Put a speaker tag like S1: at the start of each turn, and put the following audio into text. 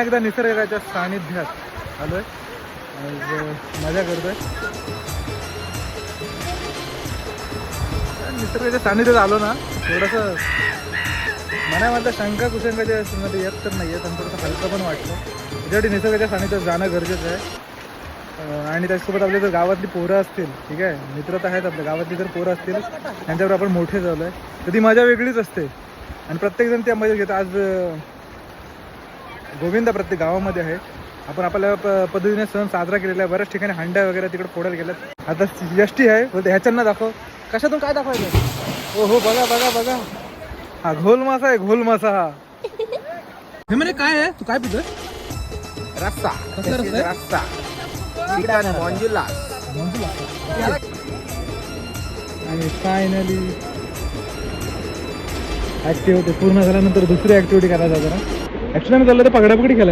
S1: एकदा निसर्गाच्या सानिध्यात आलोय, मजा करतोय. निसर्गाच्या सानिध्यात आलो ना, थोडंसं मनामधल्या शंका कुशंकाच्या मध्ये येत तर नाही येत आणि थोडंसं हलकं पण वाटतं. त्याच्यासाठी निसर्गाच्या सानिध्यात जाणं गरजेचं आहे. आणि त्याच्यासोबत आपल्या जर गावातली पोरं असतील, ठीक आहे, मित्र तर आहेत आपल्या गावातली, जर पोरं असतील त्यांच्यावर आपण मोठे झालो आहे तर ती मजा वेगळीच असते आणि प्रत्येकजण त्या मजा घेतो. आज गोविंदा प्रत्येक गावामध्ये आहे. आपण आपल्या पद्धतीने सण साजरा केलेला आहे. बऱ्याच ठिकाणी हांड्या वगैरे तिकडे फोडायला गेल्यात. आता यष्टी आहे, बोलते ह्याच्यांना दाखव. कशातून काय दाखवायचं? हो हो, बघा बघा बघा, हा घोल मासा आहे, घोल मासा. हा हे म्हणे काय आहे, तू काय पितोय?
S2: रस्सा.
S1: कसला रस्सा आहे?
S2: रस्सा चिकन मॉन्जुला.
S1: आणि फायनली ऍक्टिव्हिटी पूर्ण झाल्यानंतर दुसरी ऍक्टिव्हिटी करायला जातो ना. ऍक्च्युली आम्ही चाललो तर पकडापकडी खेळायला.